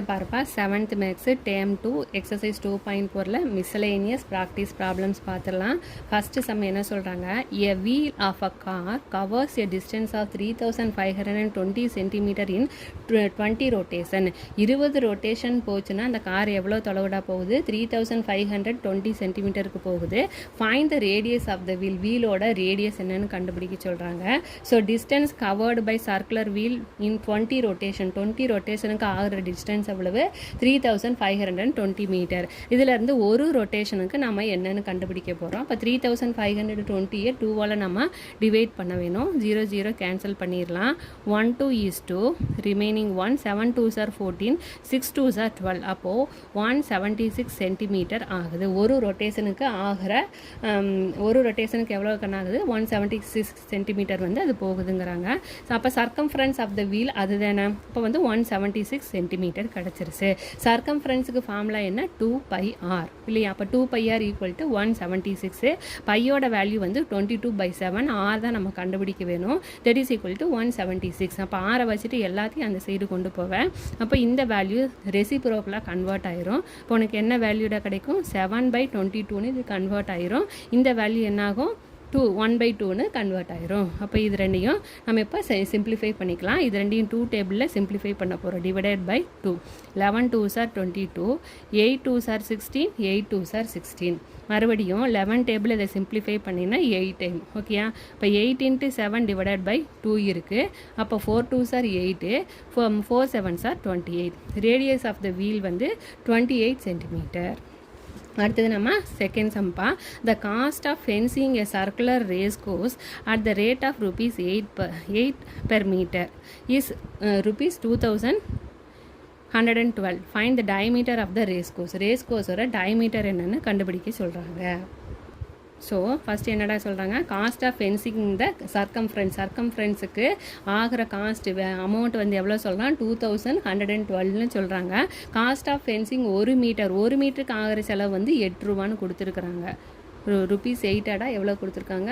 பாருப்பா 7th maths term 2 exercise 2.4ல miscellaneous practice problems பார்த்துடலாம். ஃபஸ்ட்டு சம் என்ன சொல்கிறாங்க, a wheel of a car covers a distance of 3520 centimetre in 20 rotation. 20 rotation போச்சுன்னா அந்த car எவ்வளோ தொலைவிடா போகுது, 3520 சென்டிமீட்டருக்கு போகுது. Find the radius of the wheel, வீலோட ரேடியஸ் என்னன்னு கண்டுபிடிக்க சொல்கிறாங்க. So distance covered by circular wheel in 20 rotation, 20 ரொட்டேஷனுக்கு ஆகிற டிஸ்டன்ஸ் எவ்வளவு, 3520 மீட்டர். இதிலிருந்து ஒரு ரொட்டேஷனுக்கு நம்ம என்னன்னு கண்டுபிடிக்க போகிறோம். அப்போ 3520 2வால் நம்ம டிவைட் பண்ண வேணும். 0 0 கேன்சல் பண்ணிடலாம். 1 2 is 2, remaining 1, 7 2s are 14, 6 2s are 12. அப்போது 176 சென்டிமீட்டர் ஆகுது. ஒரு ரொட்டேஷனுக்கு ஆகிற ஒரு ரொட்டேஷனுக்கு எவ்வளோ கண்ணாகுது, 176 சென்டிமீட்டர் வந்து அது போகுதுங்கிறாங்க. அப்போ சர்க்கம்ஃபரன்ஸ் ஆஃப் த வீல் அதுதானே, இப்போ வந்து 176 சென்டிமீட்டர் கிடச்சிருச்சு. சர்க்கம்ஃபரன்ஸுக்கு ஃபார்முலா என்ன, 2πr இல்லையா. அப்போ 2πr ஈக்குவல் டு 176. பையோட வேல்யூ வந்து 22/7, ஆர் தான் நம்ம கண்டுபிடிக்க வேணும். That is equal to 176. அப்போ ஆரை வச்சுட்டு எல்லாத்தையும் அந்த சைடு கொண்டு போவேன். அப்போ இந்த வேல்யூ ரெசிப்ரோக்கலாக கன்வெர்ட் ஆயிரும். இப்போ உனக்கு என்ன வேல்யூட கிடைக்கும், 7/22ன்னு இது கன்வெர்ட் ஆயிரும். இந்த வேல்யூ என்னாகும், 1/2ன்னு கன்வெர்ட் ஆயிரும். அப்போ இது ரெண்டையும் நம்ம இப்போ சிம்பிளிஃபை பண்ணிக்கலாம். இது ரெண்டையும் 2 டேபிளில் சிம்பிளிஃபை பண்ண போகிறோம். Divided by 2. 11 2s are 22, 8 2s are 16, 8 2s are 16. மறுபடியும் 11 டேபிள் இதை சிம்பிளிஃபை பண்ணினா 8 டைம். ஓகேயா. இப்போ 8 × 7 டிவைடட் பை 2 இருக்குது. அப்போ 4 2s are 8, 4 7s are 28. Radius of the wheel வந்து 28 சென்டிமீட்டர். அடுத்தது நம்ம செகண்ட் சம்பா, the cost of fencing a circular racecourse at the rate of ₹8 per metre is ₹2112. Find the diameter of the racecourse. ரேஸ் கோர்ஸோட diameter என்னன்னு கண்டுபிடிக்க சொல்கிறாங்க. So first என்னடா சொல்கிறாங்க, காஸ்ட் ஆஃப் ஃபென்சிங் த சர்க்கம்ஃபரன்ஸுக்கு ஆகிற காஸ்ட் அமௌண்ட் வந்து எவ்வளோ சொல்கிறான், 2112ன்னு சொல்கிறாங்க. காஸ்ட் ஆஃப் ஃபென்சிங் 1 மீட்டருக்கு ஆகிற செலவு வந்து ₹8 கொடுத்துருக்குறாங்க. ₹8 எவ்வளோ கொடுத்துருக்காங்க,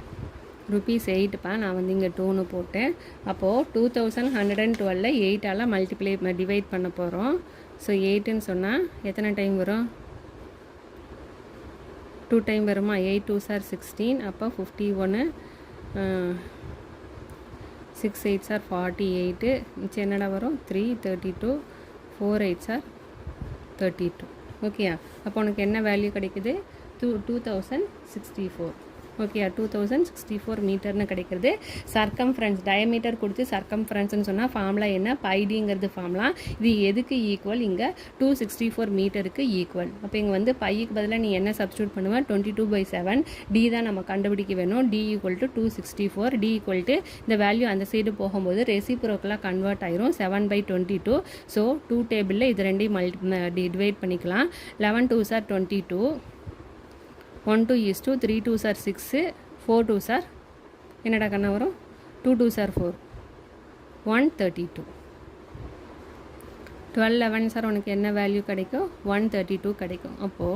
₹8. நான் வந்து இங்கே 2ன்னு போட்டேன். அப்போது 2112 8ஆல் டிவைட் பண்ண போகிறோம். ஸோ 8ன்னு சொன்னால் எத்தனை டைம் வரும், 2 டைம் வருமா, 8 2s are 16, அப்போ 51, 6 8s are 48, மிச்சம் என்னடா வரும், 3 32, 4 8s are 32. ஓகேயா. அப்போ உனக்கு என்ன வேல்யூ கிடைக்குது, 2064. ஓகேயா. 2064 மீட்டர்னு கிடைக்கிறது. சர்க்கம்ஃபரன்ஸ் டயமீட்டர் கொடுத்து சர்க்கம்ஃபரன்ஸ்னு சொன்னால் ஃபார்முலா என்ன, பைடிங்கிறது ஃபார்முலா. இது எதுக்கு ஈக்குவல், இங்கே 264 மீட்டருக்கு ஈக்குவல். அப்போ இங்கே வந்து பைக்கு பதிலாக நீ என்ன சப்ஸ்டியூட் பண்ணுவேன், 22/7. டி தான் நம்ம கண்டுபிடிக்க வேணும். D equal to 264. D equal to இந்த வேல்யூ அந்த சைடு போகும்போது ரெசிப்ரோக்கலாக கன்வெர்ட் ஆயிரும், 7/22. ஸோ 2 டேபிளில் இது ரெண்டையும் டிவைட் பண்ணிக்கலாம். 11 2s are 22, 1 2 is 2, 3 2s are 6, 4 2s are என்னடா கண்ணா வரும், 2 2s are 4, 132. 12 11 சார் உனக்கு என்ன வேல்யூ கிடைக்கும், 132 கிடைக்கும். அப்போ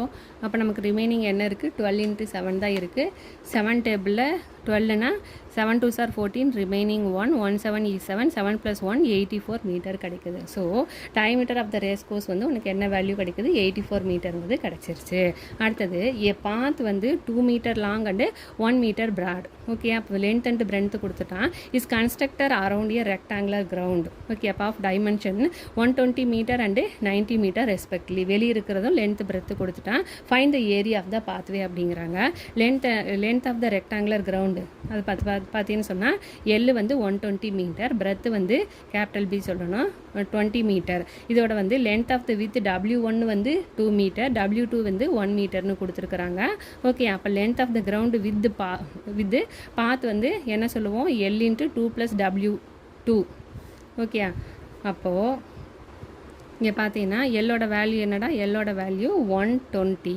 நமக்கு ரிமைனிங் என்ன இருக்குது, 12 × 7 தான் இருக்குது. 7 டேபிளில் 12னா 7 2s are 14, remaining 1, 17 is 7, 7 + 1 84 metre கிடைக்குது. So diameter of the racecourse வந்து உனக்கு என்ன வேல்யூ கிடைக்குது, 84 மீட்டருங்கிறது கிடச்சிருச்சு. அடுத்தது எ பாத் வந்து 2 metre long and 1 metre broad. Okay. அப்போ லென்த் அண்ட் பிரென்த் கொடுத்துட்டான். Is constructed around a rectangular ground. Okay. அப்போ of dimension 120 metre and 90 metre respectively. வெளியே இருக்கிறதும் லென்த் பிரெத்து கொடுத்துட்டான். Find the area of the pathway அப்படிங்கிறாங்க. Length of the rectangular ground அது பார்த்தீங்கன்னு சொன்னால் எல் வந்து 120 மீட்டர், பிரெத்து வந்து கேபிட்டல் பி சொல்லணும் 20 மீட்டர். இதோட வந்து length of the with W1 வந்து 2 மீட்டர், W2 வந்து 1 மீட்டர்னு கொடுத்துருக்குறாங்க. ஓகே. அப்போ length of the ground with path வந்து என்ன சொல்லுவோம், L × 2 + W2. ஓகே. அப்போது இங்கே பார்த்தீங்கன்னா எல்லோட வேல்யூ என்னடா, எல்லோட வேல்யூ 120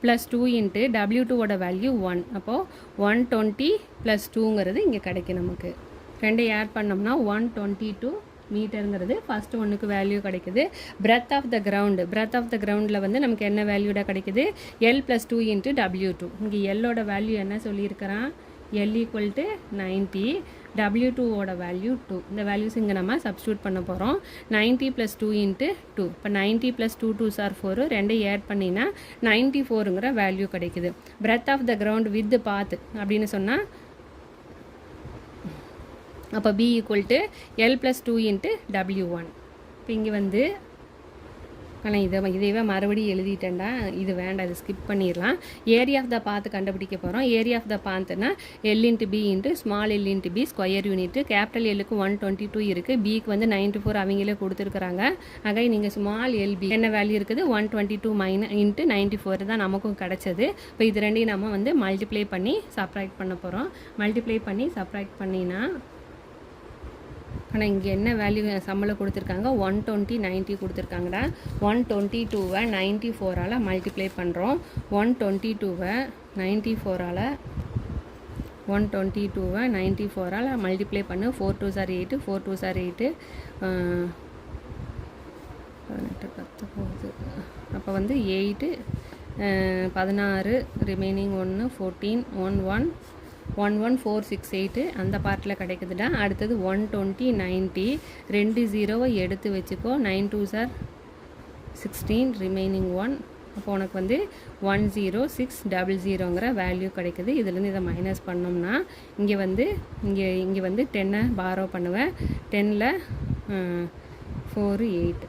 + 2 × W2ஓட வேல்யூ 1. அப்போது 120 + 2ங்கிறது இங்கே கிடைக்கும். நமக்கு ரெண்டையும் ஆட் பண்ணோம்னா 122 மீட்டருங்கிறது ஃபஸ்ட்டு ஒன்றுக்கு வேல்யூ கிடைக்குது. பிரெத் ஆஃப் த கிரவுண்டில் வந்து நமக்கு என்ன வேல்யூட கிடைக்குது, L + 2 × W2. இங்கே எல்லோட வேல்யூ என்ன சொல்லியிருக்கிறான், L = 90, W2ஓட வேல்யூ 2. இந்த வேல்யூஸ் இங்கே நம்ம சப்ஸ்டியூட் பண்ண போகிறோம். 90 + 2 × 2. இப்போ 90 + 2 2s are 4. ரெண்டையும் ஆட் பண்ணினா 94ங்கிற வேல்யூ கிடைக்குது. Breadth of the ground with path அப்படின்னு சொன்னால் அப்போ B = L + 2 × W1. இப்போ இங்கே வந்து ஆனால் இதைவே மறுபடியும் எழுதிட்டேன்டா, இது வேண்டாம், இது ஸ்கிப் பண்ணிடலாம். ஏரியா ஆஃப் த பாத் கண்டுபிடிக்க போகிறோம். ஏரியா ஆஃப் த பாத்னா L × B × small L × B square unit. Capital Lக்கு 122 இருக்குது, Bக்கு வந்து 94 அவங்களே கொடுத்துருக்குறாங்க. ஆக நீங்கள் ஸ்மால் LB என்ன வேல்யூ இருக்குது 122 × 94 தான் நமக்கும் கிடச்சது. இப்போ இது ரெண்டையும் நம்ம வந்து மல்டிப்ளை பண்ணி சப்ராக்ட் பண்ண போகிறோம். மல்டிப்ளை பண்ணி சப்ராக்ட் பண்ணினா ஆனால் இங்கே என்ன வேல்யூ சம்பளம் கொடுத்துருக்காங்க 120 90 கொடுத்துருக்காங்கடா. 122வை 94ஆல் மல்டிப்ளை பண்ணுறோம். 122வை 94ஆல் மல்டிப்ளை பண்ணு. 4 2s are 8, 4 2s are 8, 18 10 போகுது. அப்போ வந்து 8 16 ரிமைனிங் 1 14 1 1 4 6 8 அந்த பார்ட்டில் கிடைக்குதுடா. அடுத்தது 120 90 2 0வை எடுத்து வச்சுக்கோ. 9 2s are 16 ரிமைனிங் 1. அப்போ உனக்கு வந்து 10600ங்கிற வேல்யூ கிடைக்குது. இதுலேருந்து இதை மைனஸ் பண்ணோம்னா இங்கே வந்து 10 பாரோ பண்ணுவேன். 10ல் 4 8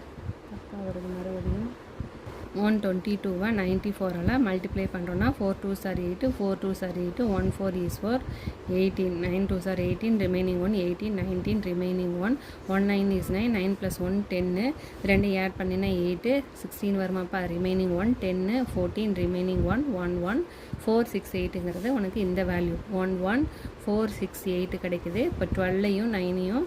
அப்போ வருது. மறுபடியும் 122வை 94ஆல் மல்டிப்ளை பண்ணுறோன்னா 4 2s are 8, 4 2s are 8, 1 4 is 4, 18, 9 2s are 18, remaining 1 18, 19 remaining 1, 1 9 is 9, 9 + 1 10, ரெண்டு ஆட் பண்ணினா 8, 16 வருமாப்பா, ரிமைனிங் 1 10, 14 ரிமைனிங் 1 1 1 4 6 8ங்கிறது உனக்கு இந்த வேல்யூ 1 1 4 6 8 கிடைக்குது. இப்போ 12யும் 9யும்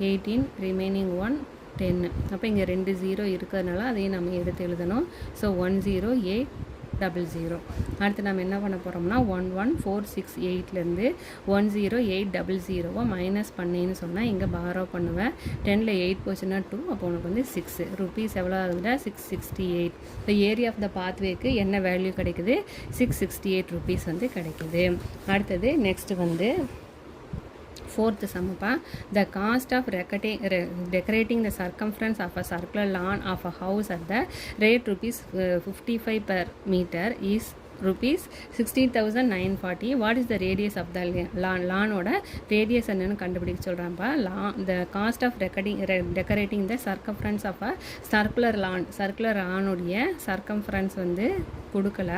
18 ரிமைனிங் 1 10. அப்போ இங்கே 2 0 இருக்கிறதுனால அதையும் நம்ம எடுத்து எழுதணும். ஸோ 10800. அடுத்து நம்ம என்ன பண்ண போகிறோம்னா 11468லேருந்து 10800வை மைனஸ் பண்ணின்னு சொன்னால் இங்கே பாரோ பண்ணுவேன். 10ல் 8 போச்சுன்னா 2, அப்போ உனக்கு வந்து 6 ருபீஸ் எவ்வளோ ஆகுதுடா 668. இப்போ ஏரியா ஆஃப் த பாத்வேக்கு என்ன வேல்யூ கிடைக்குது 668 ருபீஸ் வந்து கிடைக்குது. அடுத்தது நெக்ஸ்ட் வந்து 4th சம்மப்பா. The cost of decorating the circumference of a circular lawn of a house at the rate ₹55 per meter is rupees 16,940. What is the radius of the lawn? Lawnோட radius என்னன்னு கண்டுபிடிக்க சொல்கிறான்ப்பா. The cost of decorating the circumference of a circular lawn. circular lawnோடைய circumference வந்து கொடுக்கல.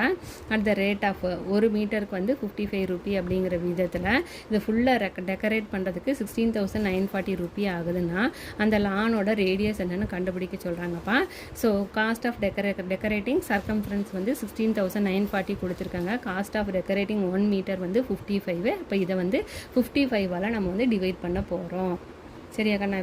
At the rate of 1 மீட்டருக்கு வந்து 55 Ruby அப்படிங்கிற விதத்தில் இது ஃபுல்லாக டெக்கரேட் பண்ணுறதுக்கு 16,940 ரூபி ஆகுதுன்னா அந்த லானோட ரேடியஸ் என்னென்னு கண்டுபிடிக்க சொல்கிறாங்கப்பா. So cost of decorating circumference வந்து 16,940 கொடுத்துருக்காங்க. காஸ்ட் ஆஃப் டெக்கரேட்டிங் 1 மீட்டர் வந்து 55. இப்போ இதை வந்து 55ஆல் நம்ம வந்து டிவைட் பண்ண போகிறோம். சரியா கண்ணா?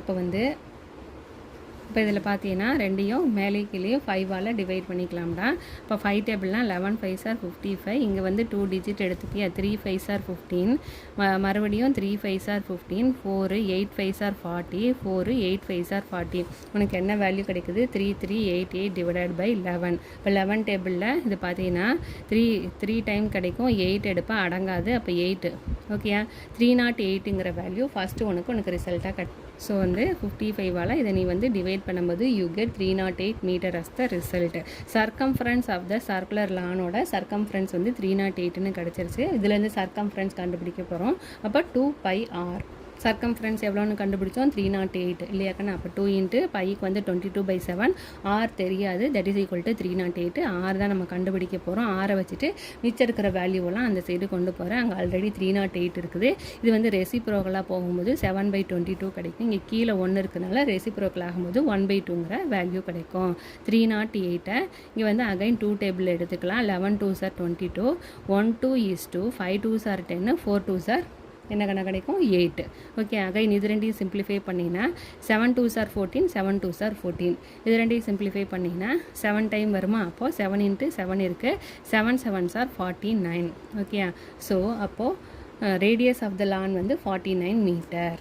இப்போ இதில் பார்த்தீங்கன்னா ரெண்டையும் மேலே கீழேயும் 5ஆல் டிவைட் பண்ணிக்கலாம்டா. இப்போ 5 டேபிள்னால் 11 5s are 55. இங்கே வந்து 2 டிஜிட் எடுத்துக்கியா 3 5s are 15. மறுபடியும் 3 5s are 15, 4 8 5s are 40, 4 8 5s are 40. உனக்கு என்ன வேல்யூ கிடைக்குது 3388 டிவைடட் பை 11. இப்போ 11 டேபிளில் இது பார்த்தீங்கன்னா 3 டைம் கிடைக்கும். 8 எடுப்பேன் அடங்காது. அப்போ 8 ஓகேயா 308ங்கிற வேல்யூ ஃபஸ்ட்டு உனக்கு ரிசல்ட்டாக ஸோ வந்து 55ஆல் இதை நீ வந்து டிவைட் பண்ணும்போது you get 308 metre as the result. Circumference of the circular லானோட சர்க்கம்ஃபரன்ஸ் வந்து 308ன்னு கிடச்சிருச்சு. இதுலேருந்து சர்க்கம்ஃபரன்ஸ் கண்டுபிடிக்க போகிறோம். அப்போ 2πr. சர்க்கம்ஃபரன்ஸ் எவ்வளோன்னு கண்டுபிடிச்சோம் 308 இல்லையாக்கண்ணா? அப்போ 2 × பைக்கு வந்து 22/7. ஆர் தெரியாது, that is equal to 308. R தான் நம்ம கண்டுபிடிக்க போகிறோம். ஆரை வச்சுட்டு மிச்சம் இருக்கிற வேல்யூவெல்லாம் அந்த சைடு கொண்டு போகிறேன். அங்கே ஆல்ரெடி 308 இருக்குது. இது வந்து ரெசிப்ரோக்கலாக போகும்போது 7/22 கிடைக்கும். இங்கே கீழே 1 இருக்கிறதுனால ரெசிப்ரோக்கல் ஆகும்போது 1/2ங்கிற வேல்யூ கிடைக்கும். 308 இங்கே வந்து அகைன் 2 டேபிள் எடுத்துக்கலாம். 11 2s are 22, 1 2 is 2, 5 2s are 10, 4 2s are என்ன கணக்கு கிடைக்கும் 8. ஓகே அகைன் இது ரெண்டையும் சிம்பிளிஃபை பண்ணிங்கன்னா 7 2s are 14, 7 2s are 14. இது ரெண்டையும் சிம்பிளிஃபை பண்ணிங்கன்னா 7 டைம் வருமா? அப்போது 7 × 7 இருக்குது. 7 7s are 49. ஓகே ஸோ அப்போது ரேடியஸ் ஆஃப் த லான் வந்து 49 மீட்டர்.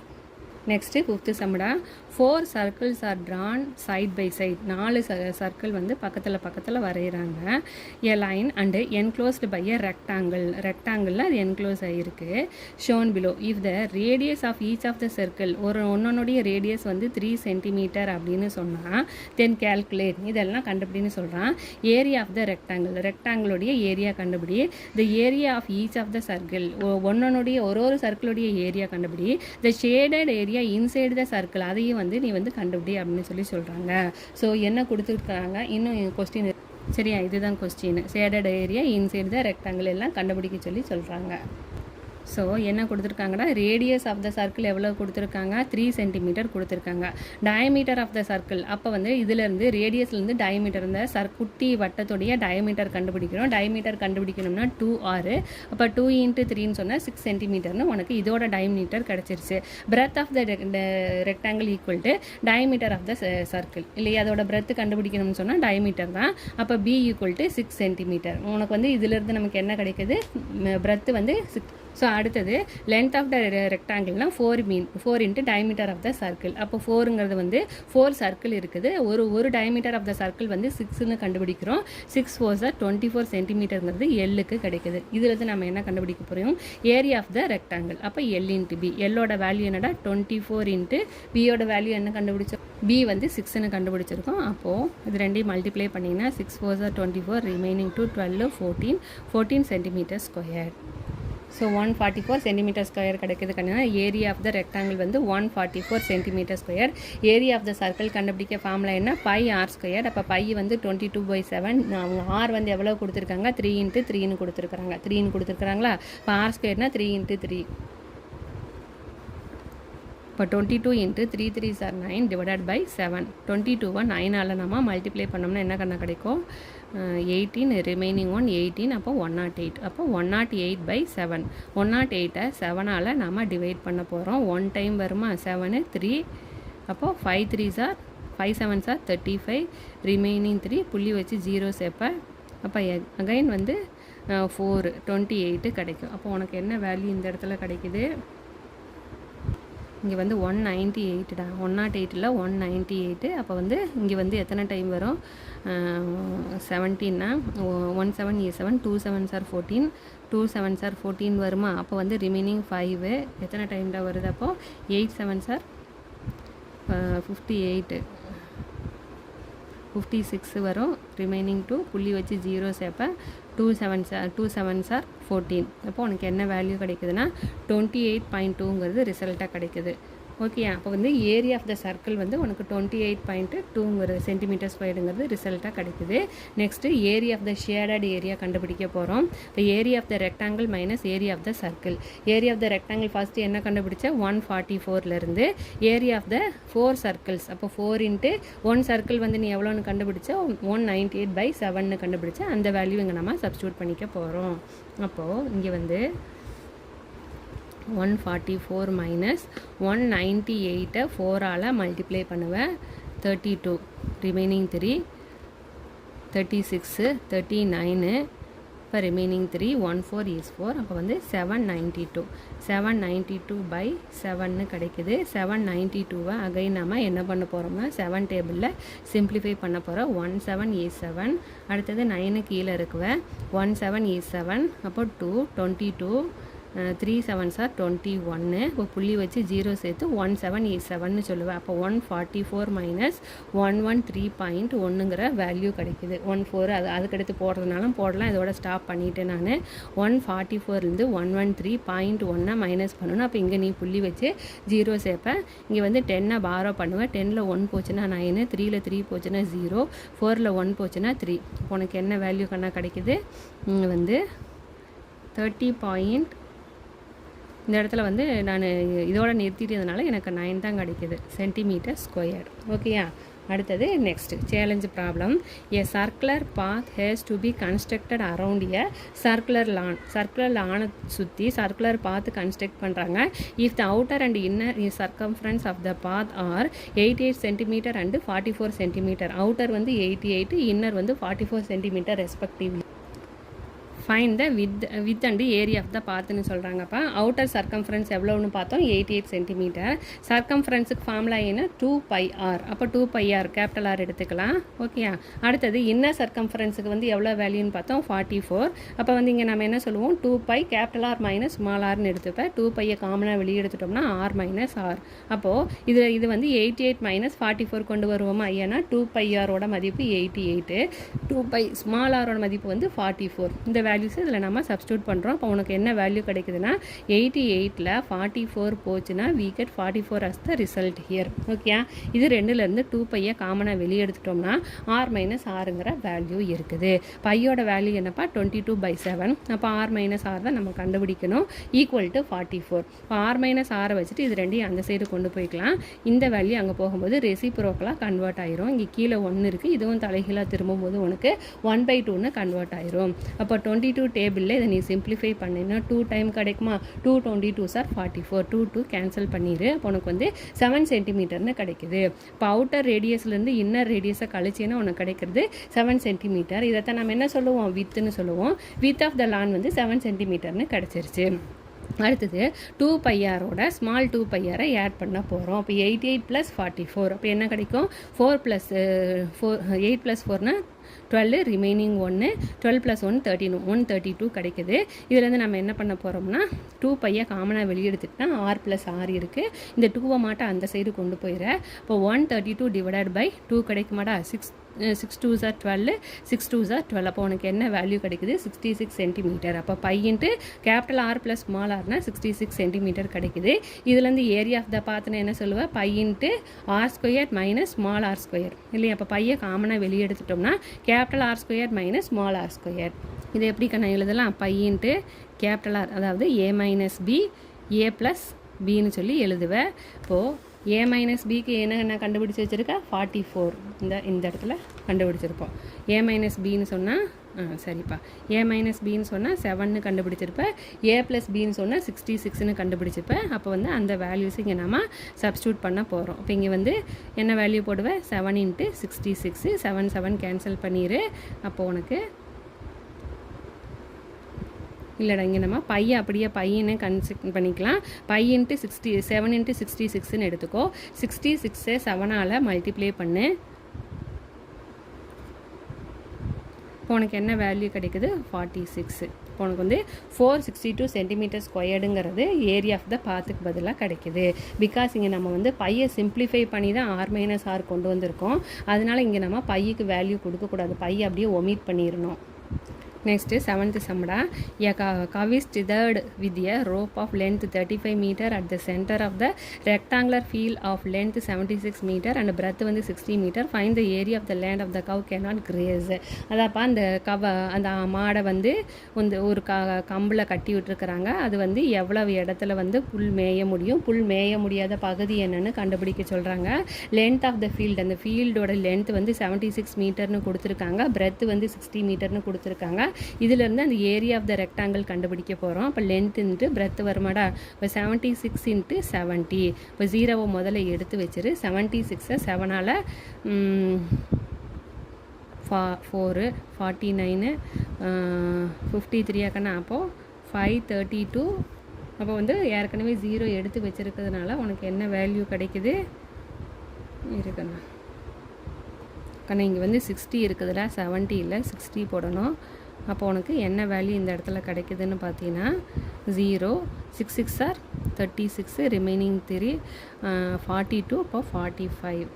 நெக்ஸ்ட்டு 5th சம்டா 4 circles are drawn side by side. 4 circle வந்து பக்கத்தில் வரைகிறாங்க. A line and enclosed by a ரெக்டாங்கிளில் அது என்க்ளோஸ் ஆகிருக்கு. Shown below if the radius of each of the circle ஒன்னொன்னுடைய radius வந்து 3 சென்டிமீட்டர் அப்படின்னு சொன்னால் தென் கேல்குலேட் இதெல்லாம் கண்டுபிடின்னு சொல்கிறான். ஏரியா ஆஃப் த ரெக்டாங்கிளுடைய ஏரியா கண்டுபிடி. The area of each of the circle ஒன்னொன்னுடைய ஒரு சர்க்கிளுடைய ஏரியா கண்டுபிடி. The shaded area inside the circle அதையும் வந்து நீ வந்து கண்டுபிடி அப்படின்னு சொல்கிறாங்க. ஸோ என்ன கொடுத்துருக்காங்க இன்னும் கொஸ்டின் சரியா, இதுதான் question. Shaded area inside the rectangle எல்லாம் கண்டுபிடிக்க சொல்கிறாங்க. ஸோ என்ன கொடுத்துருக்காங்கன்னா ரேடியஸ் ஆஃப் த சர்க்கிள் எவ்வளோ கொடுத்துருக்காங்க 3 சென்டிமீட்டர் கொடுத்துருக்காங்க. டயமீட்டர் ஆஃப் த சர்க்கிள் அப்போ வந்து இதிலேருந்து ரேடியஸ்லேருந்து டயமீட்டர் இந்த குட்டி வட்டத்துடைய டயமீட்டர் கண்டுபிடிக்கிறோம். டயமீட்டர் கண்டுபிடிக்கணும்னா 2r. அப்போ 2 × 3ன்னு சொன்னால் 6 சென்டிமீட்டர்னு உனக்கு இதோட டயமீட்டர் கிடச்சிருச்சு. Breadth of the rectangle equal to diameter of the circle இல்லையா, அதோட பிரெத் கண்டுபிடிக்கணும்னு சொன்னால் டயமீட்டர் தான். அப்போ b ஈக்குவல் டு 6 சென்டிமீட்டர். உனக்கு வந்து இதிலேருந்து நமக்கு என்ன கிடைக்குது பிரெத் வந்து 6. ஸோ அடுத்தது லென்த் ஆஃப் த ரெக்டாங்கிள்னால் 4 into diameter of the circle. அப்போ 4ங்கிறது வந்து 4 சர்க்கிள் இருக்குது. ஒரு டயமீட்டர் ஆஃப் த சர்க்கிள் வந்து 6ன்னு கண்டுபிடிக்கிறோம். 6 4 24 சென்டிமீட்டருங்கிறது எல்லுக்கு கிடைக்குது. இதில் நம்ம என்ன கண்டுபிடிக்க போகிறோம் ஏரியா ஆஃப் த ரெக்டாங்கிள். அப்போ எல் இன்ட்டு பி. எல்லோட வேல்யூ என்னடா 24 இன்ட்டு பியோட வேல்யூ என்ன கண்டுபிடிச்சோம் பி வந்து 6ன்னு கண்டுபிடிச்சிருக்கோம். அப்போது இது ரெண்டையும் மல்டிப்ளை பண்ணிங்கன்னா 6 4 24 remaining to 12 14 centimetre square. So 144 centimetre square கிடைக்குது. ஏரியா ஆஃப் த ரெக்டாங்கிள் வந்து 144 centimetre square. Area of the circle கண்டுபிடிக்க ஃபார்முலா என்ன πr². அப்போ பை வந்து 22/7. அவங்க ஆர் வந்து எவ்வளோ கொடுத்துருக்காங்க 3 × 3ன்னு கொடுத்துருக்குறாங்களா. இப்போ r²னா 3 × 3. இப்போ 22 × 3 3s are 9 டிவைடட் பை 7. 22 9ஆல் நம்ம மல்டிப்ளை பண்ணோம்னா என்ன கண்ணா கிடைக்கும் 18 ரிமைனிங் 18. அப்போ 108. அப்போ 108/7. 108 7ஆல் நம்ம டிவைட் பண்ண போகிறோம். 1 டைம் வருமா 7 3. அப்போது 5 3s are 5 7s are 35 remaining 3 புள்ளி வச்சு 0 சேர்ப்பேன். அப்போ அகைன் வந்து 4 28 கிடைக்கும். அப்போ உனக்கு என்ன வேல்யூ இந்த இடத்துல கிடைக்குது இங்கே வந்து 198டா. 108ல் 198. அப்போ வந்து இங்கே வந்து எத்தனை டைம் வரும் 17னா 1 7 7 2 7s are 14 2 7s are 14 வருமா. அப்போ வந்து ரிமைனிங் 5 எத்தனை டைம்டா வருது அப்போது 8 7s are 58 56 வரும். ரிமைனிங் 2 புள்ளி வச்சு 0 சேர்ப்பேன். 2 7s are 14. அப்போ உனக்கு என்ன வேல்யூ கிடைக்குதுன்னா 28.2ங்கிறது ரிசல்ட்டாக கிடைக்குது. ஓகே. அப்போ வந்து ஏரியா ஆஃப் த சர்க்கிள் வந்து உனக்கு 28.2 சென்டிமீட்டர் ஸ்கொயருங்கிறது ரிசல்ட்டாக கிடைக்குது. Next area of the shaded area கண்டுபிடிக்க போகிறோம். இப்போ area of the rectangle minus area of the circle. Area of the rectangle first என்ன கண்டுபிடிச்சா 144லேருந்து ஏரியா ஆஃப் த 4 சர்க்கிள்ஸ். அப்போ 4 × 1 சர்க்கிள் வந்து நீ எவ்வளோன்னு கண்டுபிடிச்சா 198/7ன்னு கண்டுபிடிச்சா அந்த வேல்யூ இங்கே நம்ம சப்ஸ்டியூட் பண்ணிக்க போகிறோம். அப்போது இங்கே வந்து 144 மைனஸ் 198 4ஆல் மல்டிப்ளை பண்ணுவேன். 32 ரிமைனிங் 3 36 39. இப்போ ரிமைனிங் 3 14 is 4. அப்போ வந்து 792 792/7ன்னு கிடைக்குது. 792 அகைன் நம்ம என்ன பண்ண போகிறோம்னா 7 டேபிளில் சிம்பிளிஃபை பண்ண போகிறோம். 17 is 7. அடுத்தது 9 கீழே இருக்குவேன். 17 is 7. அப்போ 2 22 3 7s are 21. இப்போ புள்ளி வச்சு 0 சேர்த்து 1787ன்னு சொல்லுவேன். அப்போ 144 மைனஸ் 113.1ங்கிற வேல்யூ கிடைக்குது. 14 அதுக்கடுத்து போடுறதுனாலும் போடலாம். இதோட ஸ்டாப் பண்ணிவிட்டேன் நான். 144லேருந்து 113.1 மைனஸ் பண்ணணும். அப்போ இங்கே நீ புள்ளி வச்சு 0 சேர்ப்பேன். இங்கே வந்து 10 பாரோ பண்ணுவேன். 10ல் 1 போச்சுன்னா 9, 3ல் 3 போச்சுன்னா 0, 4ல் 1 போச்சுன்னா 3. உனக்கு என்ன வேல்யூ கண்ணா கிடைக்குது வந்து 30. இந்த இடத்துல வந்து நான் இதோட நிறுத்திட்டதுனால எனக்கு 9 தான் கிடைக்குது சென்டிமீட்டர் ஸ்கொயர். ஓகேயா. அடுத்தது next challenge problem. A circular path has to be constructed around a circular லானை சுற்றி சர்க்குலர் பாத் கன்ஸ்ட்ரக்ட் பண்ணுறாங்க. If the outer and inner circumference of the path are 88 centimetre and 44 centimetre. Outer வந்து 88, inner வந்து 44 centimetre respectively. Find the width and area of the பாத்துன்னு சொல்கிறாங்கப்பா. Outer circumference எவ்வளோன்னு பார்த்தோம், 88 centimetre. சர்க்கம்ஃபரன்ஸுக்கு formula என்ன, 2πr. அப்போ 2πr capital R எடுத்துக்கலாம். ஓகேயா. அடுத்தது இன்னர் சர்க்கம்ஃபரன்ஸுக்கு வந்து எவ்வளோ வேல்யூன்னு பார்த்தோம், 44. அப்போ வந்து இங்கே நம்ம என்ன சொல்லுவோம், 2π கேபிட்டல் ஆர் மைனஸ் ஸ்மால் ஆர்னு எடுத்துப்பேன். 2πயை காமனாக வெளியே எடுத்துட்டோம்னா ஆர் மைனஸ் ஆர். அப்போது இது வந்து 88 மைனஸ் 44 கொண்டு வருவோமா, ஏன்னா 2πr மதிப்பு 88, 2π ஸ்மால் ஆரோட மதிப்பு வந்து 44. இந்த வேல்யூஸ் இதில் நம்ம சப்ஸ்டியூட் பண்ணுறோம். அப்போ உனக்கு என்ன வேல்யூ கிடைக்குதுன்னா 88ல் 44 போச்சுன்னா we get 44 as the result here. Okay, இது ரெண்டுலேருந்து 2πயை காமனாக வெளியே எடுத்துட்டோம்னா ஆர் மைனஸ் ஆறுங்கிற வேல்யூ இருக்குது. பையோட வேல்யூ என்னப்பா, 22/7. அப்போ ஆர் மைனஸ் ஆர் தான் நம்ம கண்டுபிடிக்கணும், ஈக்குவல் டு 44. இப்போ ஆர் மைனஸ் ஆரை வச்சுட்டு இது ரெண்டையும் அந்த சைடு கொண்டு போய்க்கலாம். இந்த வேல்யூ அங்கே போகும்போது ரெசிப்ரோக்கலாக கன்வெர்ட் ஆயிரும். இங்கே கீழே 1 இருக்குது, இதுவும் தலைகீழாக திரும்பும்போது உனக்கு 1/2ன்னு கன்வெர்ட் ஆயிரும். அப்போ 22 டேபிளில் இதை நீ சிம்பிளிஃபை பண்ணினா 2 டைம் கிடைக்குமா, 2 22s are 44. 2 கேன்சல் பண்ணிடு. அப்போ உனக்கு வந்து 7 சென்டிமீட்டர்னு கிடைக்குது. இப்போ அவுட்டர் ரேடியஸ்லேருந்து இன்னர் ரேடியஸை கழிச்சின்னா உனக்கு கிடைக்கிறது 7 சென்டிமீட்டர். இதைத்தான் நம்ம என்ன சொல்லுவோம், வித்துன்னு சொல்லுவோம். வித் ஆஃப் த லான் வந்து 7 சென்டிமீட்டர்னு கிடச்சிருச்சு. அடுத்தது 2πr ஸ்மால் 2πr ஆட் பண்ண போகிறோம். அப்போ 88 + 44. அப்போ என்ன கிடைக்கும், 4 + 4 8 + 4னா 12, ரிமைனிங் 1, 12 + 1 13, 132 கிடைக்குது. இதுலேருந்து நம்ம என்ன பண்ண போகிறோம்னா 2πயை காமனாக வெளியெடுத்துட்டுனா ஆர் ப்ளஸ் ஆர் இருக்குது. இந்த 2வை மாட்ட அந்த சைடு கொண்டு போயிடுற. இப்போ 132 divided by 2 கிடைக்குமாடா, 6 2s are 12, 6 2s are 12. அப்போ உனக்கு என்ன வேல்யூ கிடைக்குது, 66 சென்டிமீட்டர். அப்போ pi into capital R plus small ஆர்னா 66 சென்டிமீட்டர் கிடைக்குது. இதுலேருந்து ஏரியா ஆஃப் த பாத்துன்னு என்ன சொல்லுவேன், pi into R square minus small R square இல்லையா. அப்போ பையை காமனாக வெளியே எடுத்துட்டோம்னா capital R square minus small R square. இது எப்படி கண்ணா எழுதலாம், பை இன்ட்டு கேபிட்டல் ஆர், அதாவது a minus B A plus பின்னு சொல்லி எழுதுவேன். இப்போது a மைனஸ் பிக்கு என்ன கண்டுபிடிச்சி வச்சுருக்கா, 44 இந்த இடத்துல கண்டுபிடிச்சிருப்போம். a மைனஸ் பின்னு சொன்னால் சரிப்பா, a மைனஸ் பின்னு சொன்னால் 7ன்னு கண்டுபிடிச்சிருப்பேன். a ப்ளஸ் பின்னு சொன்னால் 66ன்னு கண்டுபிடிச்சிருப்பேன். அப்போ வந்து அந்த வேல்யூஸ் இங்கே நம்ம சப்ஸ்டியூட் பண்ண போகிறோம். இப்போ இங்கே வந்து என்ன வேல்யூ போடுவேன், 7 × 66, 7 7 கேன்சல் பண்ணிடு. அப்போ உனக்கு இல்லைடா, இங்கே நம்ம பையை அப்படியே பையனை கன்சிடர் பண்ணிக்கலாம். பை இன்ட்டு 7 × 66ன்னு எடுத்துக்கோ. 66 7ஆல் மல்டிப்ளை பண்ணு. இப்போ உனக்கு என்ன வேல்யூ கிடைக்குது, 46. இப்போ உனக்கு வந்து 462 சென்டிமீட்டர் ஸ்கொயர்டுங்கிறது ஏரியா ஆஃப் த பாத்துக்கு பதிலாக கிடைக்குது. பிகாஸ் இங்கே நம்ம வந்து பையை சிம்பிளிஃபை பண்ணி தான் ஆர் மைனஸ் ஆர் கொண்டு வந்திருக்கோம். அதனால இங்கே நம்ம பையுக்கு வேல்யூ கொடுக்கக்கூடாது, பையை அப்படியே ஒமிட் பண்ணிடணும். Next, 7th sumda, a cow is tethered with a rope of length 35 meter at the center of the rectangular field of length 76 meter and breadth வந்து 60 meter. Find the area of the land of the cow cannot graze. அதாப்பா அந்த மாடை வந்து ஒரு கம்பில் கட்டி விட்டுருக்குறாங்க. அது வந்து எவ்வளவு இடத்துல வந்து புல் மேய முடியும், புல் மேய முடியாத பகுதி என்னன்னு கண்டுபிடிக்க சொல்கிறாங்க. லென்த் ஆஃப் த ஃபீல்டு, அந்த ஃபீல்டோட லென்த் வந்து 76 மீட்டர்னு கொடுத்துருக்காங்க, பிரெத் வந்து 60 மீட்டர்னு கொடுத்துருக்காங்க. இதிலிருந்து அந்த ஏரியா ஆஃப் த ரெக்டாங்கிள் கண்டுபிடிக்க போகிறோம். அப்போ லென்த் இன்ட்டு பிரெத் வருமாடா. இப்போ 76 × 70. இப்போ 0வை முதல்ல எடுத்து வச்சிரு. 76 7ஆல் 4 49 53 ஆக்கண்ணா. அப்போது 532. அப்போ வந்து ஏற்கனவே 0 எடுத்து வச்சுருக்கிறதுனால உனக்கு என்ன வேல்யூ கிடைக்குது இருக்குண்ணா கண்ணா. இங்கே வந்து 60 இருக்குதுல, 70 இல்லை, 60 போடணும். அப்போ உனக்கு என்ன வேல்யூ இந்த இடத்துல கிடைக்குதுன்னு பார்த்தீங்கன்னா 0, 6 6 are 36, ரிமைனிங் 3, 42. அப்போ 45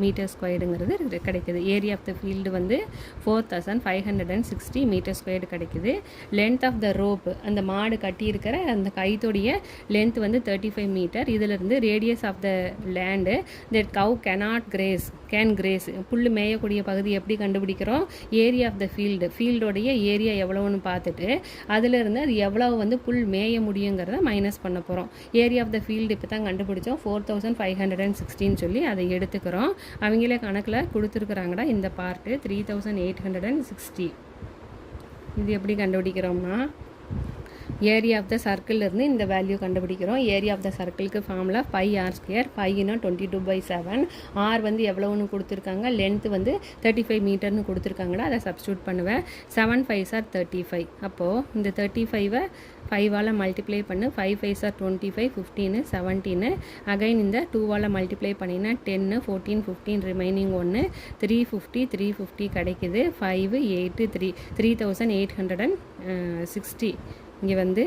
மீட்டர் ஸ்கொயர்டுங்கிறது கிடைக்குது. ஏரியா ஆஃப் த ஃபீல்டு வந்து 4560 மீட்டர் ஸ்கொயர்டு கிடைக்குது. லென்த் ஆஃப் த ரோப், அந்த மாடு கட்டியிருக்கிற அந்த கைத்தோடைய லென்த் வந்து 35 மீட்டர். இதிலிருந்து radius of the land that cow cannot graze, can graze, புல் மேயக்கூடிய பகுதி எப்படி கண்டுபிடிக்கிறோம், ஏரியா ஆஃப் த ஃபீல்டோடைய ஏரியா எவ்வளோன்னு பார்த்துட்டு அதிலிருந்து அது எவ்வளோ வந்து புல் மேய முடியுங்கிறத மைனஸ் பண்ண போகிறோம். ஏரியா ஆஃப் த ஃபீல்டு இப்போ தான் கண்டுபிடிச்சோம், 4560 சொல்லி அதை எடுத்துக்கிறோம். அவங்களே கணக்கில் கொடுத்துருக்குறாங்கடா இந்த பார்ட்டு 3860. இது எப்படி கண்டுபிடிக்கிறோம்னா ஏரியா ஆஃப் த சர்க்கிள்லேருந்து இந்த வேல்யூ கண்டுபிடிக்கிறோம். ஏரியா ஆஃப் த சர்க்கிளுக்கு ஃபார்முலா 5r². 5னா 22/7. ஆர் வந்து எவ்வளோன்னு கொடுத்துருக்காங்க, லென்த்து வந்து 35 மீட்டர்னு கொடுத்துருக்காங்கன்னா அதை சப்ஸ்டியூட் பண்ணுவேன். 7 5s are 35. அப்போது இந்த 35ஐ 5ஆல் மல்டிப்ளை பண்ணு. 5 5s are 25, 15, 17. அகைன் இந்த 2ஆல் மல்டிப்ளை பண்ணினா 10, 14, 15, ரிமைனிங் 1, 350 கிடைக்குது. 5 8 3 3860. இங்கே வந்து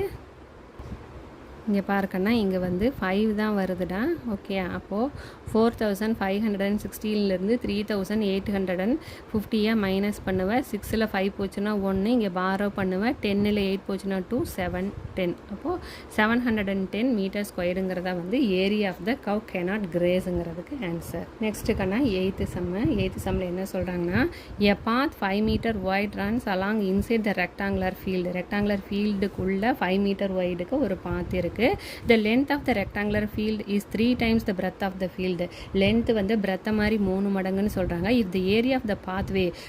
இங்கே பார்க்கன்னா இங்கே வந்து 5 தான் வருதுடா. ஓகே, அப்போது 4560லேருந்து 3850 மைனஸ் பண்ணுவேன். 6ல் 5 போச்சுன்னா 1, இங்கே பாரோ பண்ணுவேன். 10ல் 8 போச்சுன்னா 2, 7 10. அப்போது 710 மீட்டர் ஸ்கொயருங்கிறதா வந்து area of the cow cannot கிரேஸுங்கிறதுக்கு ஆன்சர். நெக்ஸ்ட்டுக்கான எயித்து சம்மில் என்ன சொல்கிறாங்கன்னா, a path 5 metre wide runs along inside the rectangular ஃபீல்டுக்குள்ளே 5 மீட்டர் வைடுக்கு ஒரு பாத் இருக்குது. The length of the rectangular field is 3 times the breadth of the field. length வந்து breadth மாதிரி 3 மடங்குன்னு சொல்கிறாங்க. if the area of the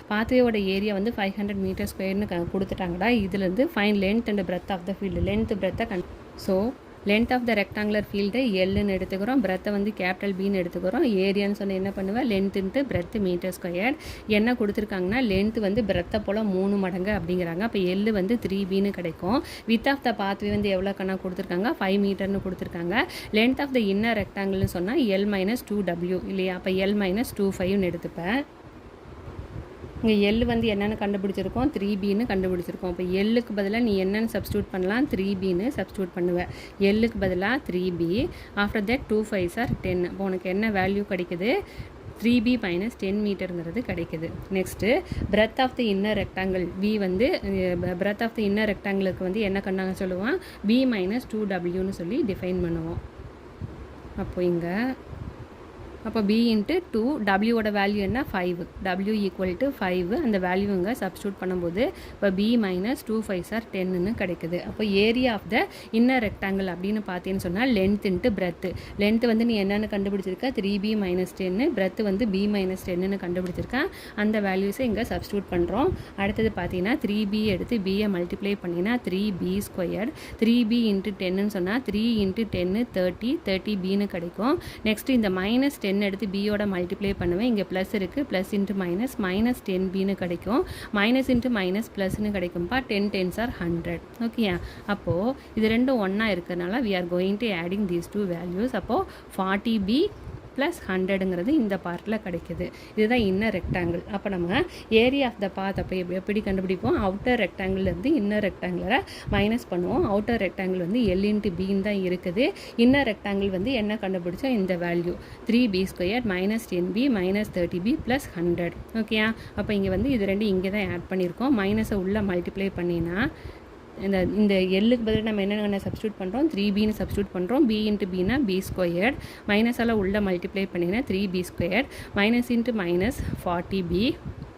pathwayயோட area வந்து 500 metre ஸ்கொயர்னு கொடுத்துட்டாங்கடா. இதுலேருந்து find length and breadth of the field. length breadth so length of the rectangular ஃபீல்டை எல்லுன்னு எடுத்துக்கிறோம். பிரெத்தை வந்து கேபிட்டல் பின்னு எடுத்துக்கிறோம். ஏரியான்னு சொன்னால் என்ன பண்ணுவேன், லென்த்துன்ட்டு பிரெத் மீட்டர் ஸ்கொயர். என்ன கொடுத்துருக்காங்கன்னா லென்த் வந்து பிரெத்தை போல் 3 மடங்கு அப்படிங்கிறாங்க. அப்போ எல்லு வந்து 3bன்னு கிடைக்கும். வித் ஆஃப் த பாத்வே வந்து எவ்வளோ கணக்கு கொடுத்துருக்காங்க, 5 மீட்டர்னு கொடுத்துருக்காங்க. லென்த் ஆஃப் த இன்னர் ரெக்டாங்கிள்னு சொன்னால் L - 2W இல்லையா. அப்போ L - 25ன்னு எடுத்துப்பேன். இங்கே எல் வந்து என்னென்னு கண்டுபிடிச்சிருக்கோம், 3bன்னு கண்டுபிடிச்சிருக்கோம். இப்போ எல்லுக்கு பதிலாக நீ என்னென்னு சப்ஸ்டியூட் பண்ணலாம், 3bன்னு சப்ஸ்டியூட் பண்ணுவேன். எல்லுக்கு பதிலாக 3b. After that 2 5s are 10. இப்போ உனக்கு என்ன வேல்யூ கிடைக்குது, 3b - 10 மீட்டருங்கிறது கிடைக்குது. Next breadth of the inner rectangle v வந்து பிரெத் ஆஃப் த இன்னர் ரெக்டாங்கிளுக்கு வந்து என்ன கண்ணாங்க சொல்லுவான், b - 2wன்னு சொல்லி டிஃபைன் பண்ணுவோம். அப்போ b × 2, wவோட வேல்யூ என்ன 5, w = 5. அந்த வேல்யூங்க சப்ஸ்டியூட் பண்ணும்போது இப்போ b - 2 5s are 10ன்னு கிடைக்குது. அப்போ area of the inner rectangle அப்படின்னு பார்த்தீங்கன்னு சொன்னால் லென்த்து பிரெத்து. லென்த்து வந்து நீ என்னென்னு கண்டுபிடிச்சிருக்க, 3b - 10. பிரெத்து வந்து b - 10ன்னு கண்டுபிடிச்சிருக்கேன். அந்த வேல்யூஸை இங்கே சப்ஸ்டியூட் பண்ணுறோம். அடுத்தது பார்த்தீங்கன்னா 3b எடுத்து b-யை மல்டிப்ளை பண்ணினா 3b². 3b × 10ன்னு சொன்னால் 3 × 10 30, 30bன்னு கிடைக்கும். நெக்ஸ்ட் இந்த -10 எடுத்து பியோட மல்டிப்ளை பண்ணுவேன். இங்கே ப்ளஸ் இருக்குது, ப்ளஸ் இன்ட்டு மைனஸ் -10bன்னு கிடைக்கும். மைனஸ் இன்ட்டு மைனஸ் ப்ளஸ்ன்னு கிடைக்கும்ப்பா. 10 10s are 100. ஓகேயா. அப்போது இது ரெண்டும் ஒன்றா இருக்கிறதுனால we are going to adding these two values. அப்போது 40b + 100ங்கிறது இந்த பார்ட்டில் கிடைக்குது. இதுதான் இன்னர் ரெக்டாங்கிள். அப்போ நம்ம ஏரியா ஆஃப் த பாத் அப்போ எப்படி கண்டுபிடிப்போம், அவுட்டர் ரெக்டாங்கிள்லேருந்து இன்னர் ரெக்டாங்குலரை மைனஸ் பண்ணுவோம். அவுட்டர் ரெக்டாங்கிள் வந்து L × bன்னு தான் இருக்குது. இன்னர் ரெக்டாங்கிள் வந்து என்ன கண்டுபிடிச்சா இந்த வேல்யூ 3b² -10b -30b + 100. ஓகேயா. அப்போ இங்கே வந்து இது ரெண்டு இங்கே தான் ஆட் பண்ணியிருக்கோம். மைனஸை உள்ளே மல்டிப்ளை பண்ணினா இந்த எல்லுக்கு பதில் நம்ம என்னென்ன சப்ஸ்டியூட் பண்ணுறோம், 3bன்னு சப்ஸ்டியூட் பண்ணுறோம். b × bனா b². மைனஸால் உள்ள மல்டிப்ளை பண்ணிங்கன்னா 3b². Minus into minus 40b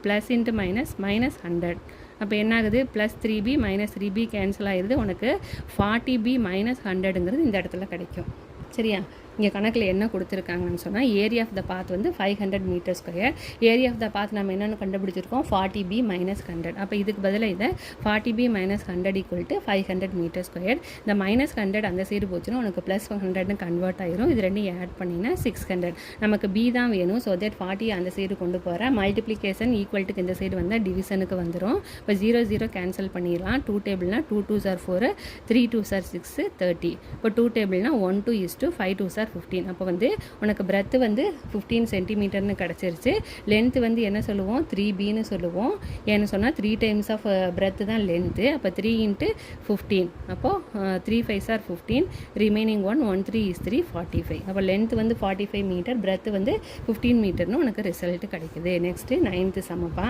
plus into minus -100. அப்போ என்ன ஆகுது, +3b -3b கேன்சல் ஆகிடுது. உனக்கு 40b - 100ங்கிறது இந்த இடத்துல கிடைக்கும். சரியா. இங்கே கணக்கில் என்ன கொடுத்துருக்காங்கன்னு சொன்னால் ஏரியா ஆஃப் த பாத் வந்து 500 metre square. Area of the path நம்ம என்னென்னு கண்டுபிடிச்சிருக்கோம், 40b - 100. அப்போ இதுக்கு பதிலாக இதை 40b - 100 = 500 மீட்டர் ஸ்கொயர். இந்த -100 அந்த சைடு போச்சுன்னா உனக்கு +100ன்னு கன்வெர்ட் ஆயிரும். இது ரெண்டையும் ஆட் பண்ணிங்கன்னா 600. நமக்கு b தான் வேணும். ஸோ தட் 40 அந்த சைடு கொண்டு போகிறேன். மல்டிப்ளிகேஷன் ஈக்குவல்ட்டுக்கு இந்த சைடு வந்தால் டிவிஷனுக்கு வந்துடும். இப்போ 0 0 கேன்சல் பண்ணிடலாம். 2 டேபிள்னா 2 2s are 4, 3 2s are 6, 30. இப்போ 2 டேபிள்னா 1 2 5 2s are 15. அப்போ வந்து உனக்கு பிரெத்து வந்து 15 சென்டிமீட்டர்னு கிடச்சிருச்சு. லென்த்து வந்து என்ன சொல்லுவோம், 3bன்னு சொல்லுவோம். ஏன்னு சொன்னால் 3 டைம்ஸ் ஆஃப் பிரெத்து தான் லென்த்து. அப்போ 3 × 15. அப்போது 3 5s are 15. Remaining 1 3 is 3 45. அப்போ லென்த்து வந்து 45 மீட்டர், பிரெத்து வந்து 15 மீட்டர்னு உனக்கு ரிசல்ட் கிடைக்குது. Next 9th சம்மப்பா.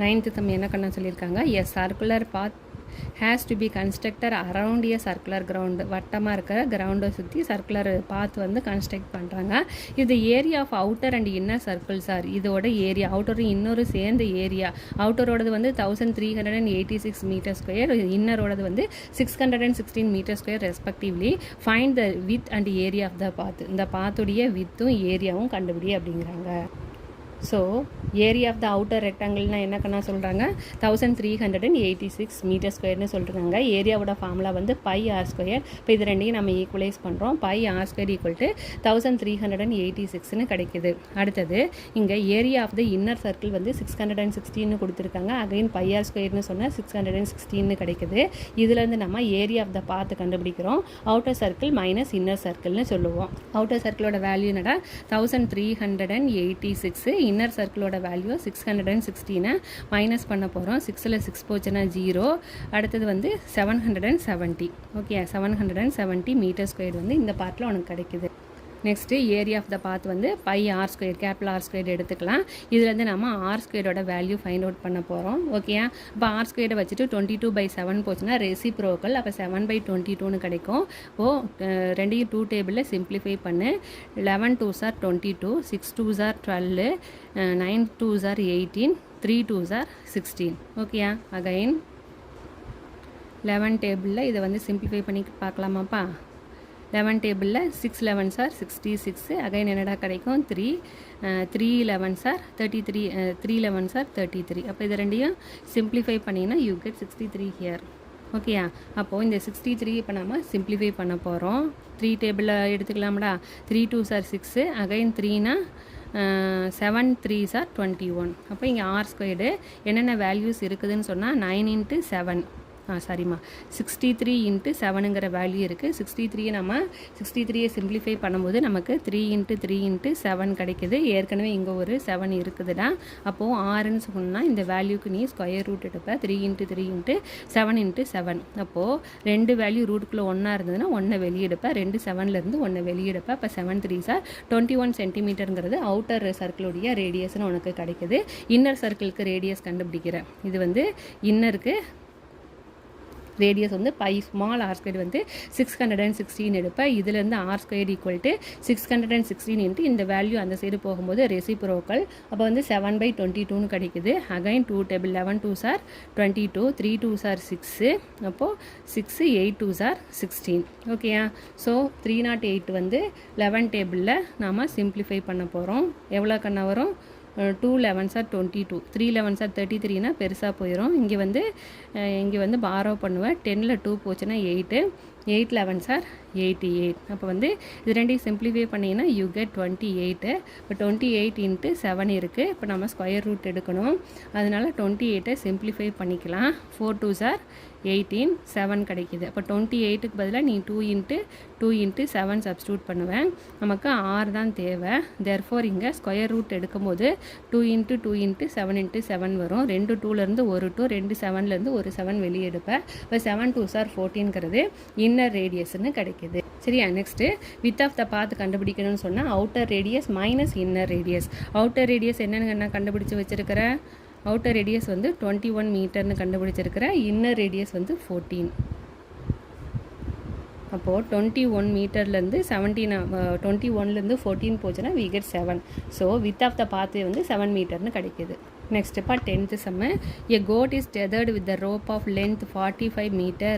9th சம் என்ன பண்ண சொல்லியிருக்காங்க, a circular path has to be constructed around a circular ground. வட்டமாக இருக்கிற கிரவுண்டை சுற்றி சர்க்குலர் பாத் வந்து கன்ஸ்ட்ரக்ட் பண்ணுறாங்க. இது area of outer and inner circles are. இதோட ஏரியா அவுட்டரும் இன்னொரு சேர்ந்த ஏரியா. அவுட்டரோடது வந்து 1386 மீட்டர் ஸ்கொயர், இன்னரோடது வந்து 616 metre square respectively. Find the width and area of the path. இந்த பாத்துடைய வித்தும் ஏரியாவும் கண்டுபிடி அப்படிங்கிறாங்க. So area of the outer ரெக்டாங்கிள்னா என்ன கண்ணா சொல்கிறாங்க 1386 மீட்டர் ஸ்கொயர்னு சொல்கிறாங்க. ஏரியாவோட ஃபார்முலா வந்து பை ஆர் ஸ்கொயர். இப்போ இது ரெண்டையும் நம்ம ஈக்குவலைஸ் பண்ணுறோம். Pi R square equal to 1386ன்னு கிடைக்குது. அடுத்தது இங்கே area of the inner circle வந்து 616 கொடுத்துருக்காங்க. அகைன் பை ஆர் ஸ்கொயர்னு சொன்னால் 616 கிடைக்குது. இதுலேருந்து நம்ம ஏரியா ஆஃப் த பாத் கண்டுபிடிக்கிறோம். அவுட்டர் சர்க்கிள் மைனஸ் இன்னர் சர்க்கிள்னு சொல்லுவோம். அவுட்டர் சர்க்கிளோட வேல்யூ என்னடா 1386, இன்னர் சர்க்கிளோட வேல்யூ 616 மைனஸ் பண்ண போகிறோம். 6ல் 6 போச்சுன்னா 0. அடுத்தது வந்து 770. ஓகே, 770 மீட்டர் ஸ்கொயர் வந்து இந்த பார்ட்டில் உனக்கு கிடைக்குது. Next area of the path வந்து pi R square, capital R square எடுத்துக்கலாம். இதுலேருந்து நம்ம ஆர் ஸ்கொயரோட வேல்யூ ஃபைண்ட் அவுட் பண்ண போகிறோம். ஓகேயா, இப்போ ஆர் ஸ்கொயரை வச்சுட்டு 22/7 போச்சுன்னா ரெசிப்ரோக்கல். அப்போ 7/22ன்னு கிடைக்கும். இப்போது ரெண்டையும் 2 டேபிளில் சிம்பிளிஃபை பண்ணு. 11 2s are 22, 6 2s are 12, 9 2s are 18, 3 2s are 16. ஓகேயா, அகைன் 11 டேபிளில் இதை வந்து சிம்பிளிஃபை பண்ணி பார்க்கலாமாப்பா. 11 டேபிளில் 6 11s are 66. அகைன் என்னடா கிடைக்கும் 3 3 11s are 33, 3 11s are 33. அப்போ இது ரெண்டையும் சிம்பிளிஃபை பண்ணிங்கன்னா யூ கெட் 63 ஹியர். ஓகேயா, அப்போது இந்த 63 இப்போ நம்ம சிம்பிளிஃபை பண்ண போகிறோம். 3 டேபிளில் எடுத்துக்கலாம்டா. 3 2s are 6, அகைன் 3னா 7 3s are 21. அப்போ இங்கே ஆர் ஸ்கொயர்டு என்னென்ன வேல்யூஸ் இருக்குதுன்னு சொன்னால் 9 × 7, சாரிம்மா 63 × 7ங்கிற வேல்யூ இருக்குது. 63 நம்ம 63 சிம்பிளிஃபை பண்ணும்போது நமக்கு 3 × 3 × 7 கிடைக்குது. ஏற்கனவே இங்கே ஒரு 7 இருக்குதுடா. அப்போது ஆறுன்னு சொன்னால் இந்த வேல்யூக்கு நீ ஸ்கொயர் ரூட் எடுப்ப. 3 × 3 × 7 × 7. அப்போது ரெண்டு வேல்யூ ரூட்டுக்குள்ளே ஒன்றா இருந்ததுன்னா ஒன்றை வெளியெடுப்பேன். 2 7லேருந்து ஒன்றை வெளியெடுப்பேன். இப்போ 7 3s are 21 சென்டிமீட்டருங்கிறது அவுட்டர் சர்க்கிளுடைய ரேடியஸ்னு உனக்கு கிடைக்குது. இன்னர் சர்க்கிளுக்கு ரேடியஸ் கண்டுபிடிக்கிறேன். இது வந்து இன்னருக்கு ரேடியஸ் வந்து பை ஸ்மால் ஆர் ஸ்கொயர் வந்து 616 எடுப்பேன். இதுலேருந்து ஆர் ஸ்கொயர் ஈக்குவல் டு 616 இந்த வேல்யூ அந்த சைடு போகும்போது ரெசிப்ரோக்கல். அப்போ வந்து 7/22ன்னு கிடைக்குது. Again 2 table 11 2s are 22, 3 2s are 6, அப்போது 6 8 2s are 16. ஓகேயா, ஸோ 308 வந்து 11 டேபிளில் நாம் சிம்பிளிஃபை பண்ண போகிறோம். எவ்வளோ கண்ணா வரும்? 2 11s are 22, 3 11s are 33னா பெருசாக போயிடும். இங்கே வந்து பாரோ பண்ணுவேன். 10ல் 2 போச்சுன்னா 8, 8 11s are 88. அப்போ வந்து இது ரெண்டையும் சிம்பிளிஃபை பண்ணிங்கன்னா யூ கெட் 28. இப்போ 28 × 7 இருக்குது. இப்போ நம்ம ஸ்கொயர் ரூட் எடுக்கணும். அதனால 28 சிம்பிளிஃபை பண்ணிக்கலாம். 4 2s are 18, 7 கிடைக்கிது. அப்போ 28க்கு பதிலாக நீ 2 × 2 × 7 சப்ஸ்டியூட் பண்ணுவேன். நமக்கு 6 தான் தேவை. தேர்ஃபோர் இங்கே ஸ்கொயர் ரூட் எடுக்கும்போது 2 × 2 × 7 × 7 வரும். 2 2லேருந்து ஒரு 2, 2 7லேருந்து ஒரு 7 வெளியே எடுப்பேன். இப்போ 7 2s are 14ங்கிறது இன்னர் ரேடியஸ்ன்னு கிடைக்கிது. சரியா, நெக்ஸ்ட்டு வித் ஆஃப் த பாத் கண்டுபிடிக்கணும்னு சொன்னால் outer radius minus inner radius. Outer radius என்னென்னு நான் கண்டுபிடிச்சி வச்சுருக்கிறேன். அவுட்டர் ரேடியஸ் வந்து 21 மீட்டர்னு கண்டுபிடிச்சிருக்கிறேன். இன்னர் ரேடியஸ் வந்து 14. அப்போது 21 மீட்டர்லேருந்து 21லேருந்து 14 போச்சுன்னா we get 7. So width of the path வந்து 7 மீட்டர்னு கிடைக்கிது. நெக்ஸ்ட் இப்போ 10th Jammu. A goat is tethered with the rope of length 45 meter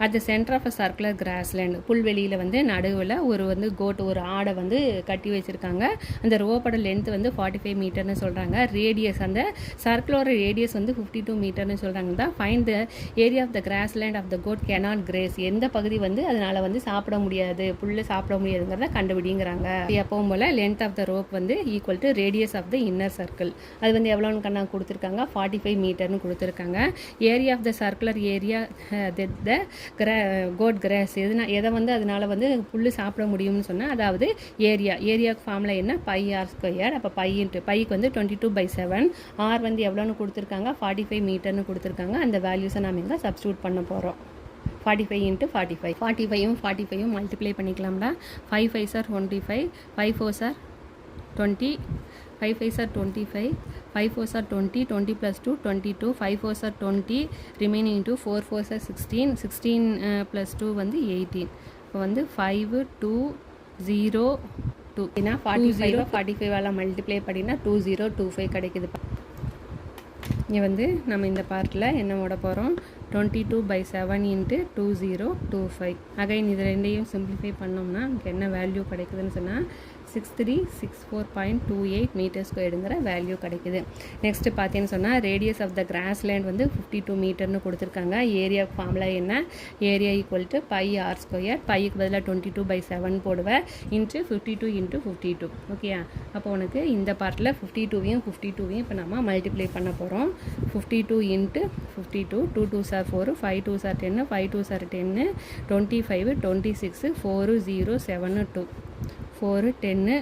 at the center of a circular grassland. புல்வெளியில் வந்து நடுவில் ஒரு கோட் ஒரு ஆடை வந்து கட்டி வச்சுருக்காங்க. அந்த ரோப்போட லென்த் வந்து 45 மீட்டர்னு சொல்கிறாங்க. ரேடியஸ் அந்த சர்க்கிளோட ரேடியஸ் வந்து 52 மீட்டர்னு சொல்கிறாங்க. தான் find the area of the grassland of the goat cannot graze. எந்த பகுதி வந்து அதனால் வந்து சாப்பிட முடியாது, புல்லை சாப்பிட முடியாதுங்கிறத கண்டுபிடிங்கிறாங்க. எப்பவும் போல் லென்த் ஆஃப் த ரோப் வந்து equal to radius of the inner circle. அது வந்து எவ்வளோன்னு கொடுத்துருக்காங்க 45 மீட்டர்னு கொடுத்துருக்காங்க. Area of the circular area the goat graze எதை வந்து அதனால் வந்து புல் சாப்பிட முடியும்னு சொன்னால் அதாவது ஏரியாவுக்கு ஃபார்முலா என்ன பை ஆர் ஸ்கொயர். அப்போ பைக்கு வந்து 22/7. ஆர் வந்து எவ்வளோன்னு கொடுத்துருக்காங்க 45 மீட்டர்னு கொடுத்துருக்காங்க. அந்த வேல்யூஸை நாம் இங்கே சப்ஸ்டியூட் பண்ண போகிறோம். 45 × 45, 45ம் multiply பண்ணிக்கலாம்டா. 5 5s are 25, 5 4s are 20, 5 5s are 25, 5 4s are 20, 20 + 2 22, 5 4s are 20, remaining 2, 4 4s are 16, 16 + 2 வந்து 18. இப்போ வந்து 5 2 0 2 ஏன்னா 45 மல்டிப்ளை பண்ணினா 2025 கிடைக்குது. இங்கே வந்து நம்ம இந்த பார்ட்டில் என்ன ஓட போகிறோம் 22/7 × 2025. அகைன் இது ரெண்டையும் சிம்பிளிஃபை பண்ணோம்னா நமக்கு என்ன வேல்யூ கிடைக்குதுன்னு சொன்னால் 6364.28 மீட்டர் ஸ்கொயர்டுங்கிற வேல்யூ கிடைக்குது. நெக்ஸ்ட்டு பார்த்தீங்கன்னு சொன்னால் radius of the grass land வந்து 52 மீட்டர்னு கொடுத்துருக்காங்க. ஏரியா ஃபார்முலா என்ன? Area equal to pi R square. பைக்கு பதிலாக 22/7 போடுவேன் இன்ட்டு 52 × 52. ஓகேயா? அப்போ உனக்கு இந்த பார்ட்டில் 52வையும் இப்போ நம்ம மல்டிப்ளை பண்ண போகிறோம். 52 × 52, 2 2s are 4, 5 2s are 10, 5 2s are 10, 25, 26, 4 0 7 2, 4 10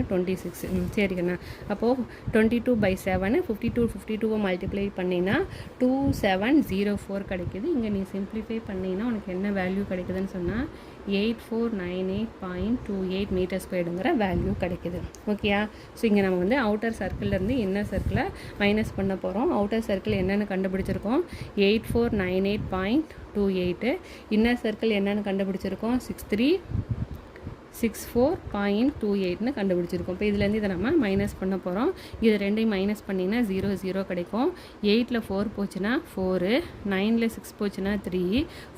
26. சரிங்கண்ணா. அப்போது 22/7 52 மல்டிப்ளை பண்ணினா 2704 கிடைக்குது. இங்கே நீ சிம்பிளிஃபை பண்ணினா உனக்கு என்ன வேல்யூ கிடைக்குதுன்னு சொன்னால் 8498.28 மீட்டர் ஸ்கொயர்டுங்கிற வேல்யூ கிடைக்குது. ஓகேயா? ஸோ இங்கே நம்ம வந்து அவுட்டர் சர்க்கிள்லேருந்து இன்னர் சர்க்கிளை மைனஸ் பண்ண போகிறோம். அவுட்டர் சர்க்கிள் என்னென்னு கண்டுபிடிச்சிருக்கோம்? 8498.28. இன்னர் சர்க்கிள் என்னென்னு கண்டுபிடிச்சிருக்கோம்? 6364.28ன்னு கண்டுபிடிச்சிருக்கோம். இப்போ இதுலேருந்து இதை நம்ம மைனஸ் பண்ண போகிறோம். இது ரெண்டையும் மைனஸ் பண்ணிங்கன்னா 0 0 கிடைக்கும். 8ல் 4 போச்சுன்னா 4, 9ல் 6 போச்சுன்னா 3,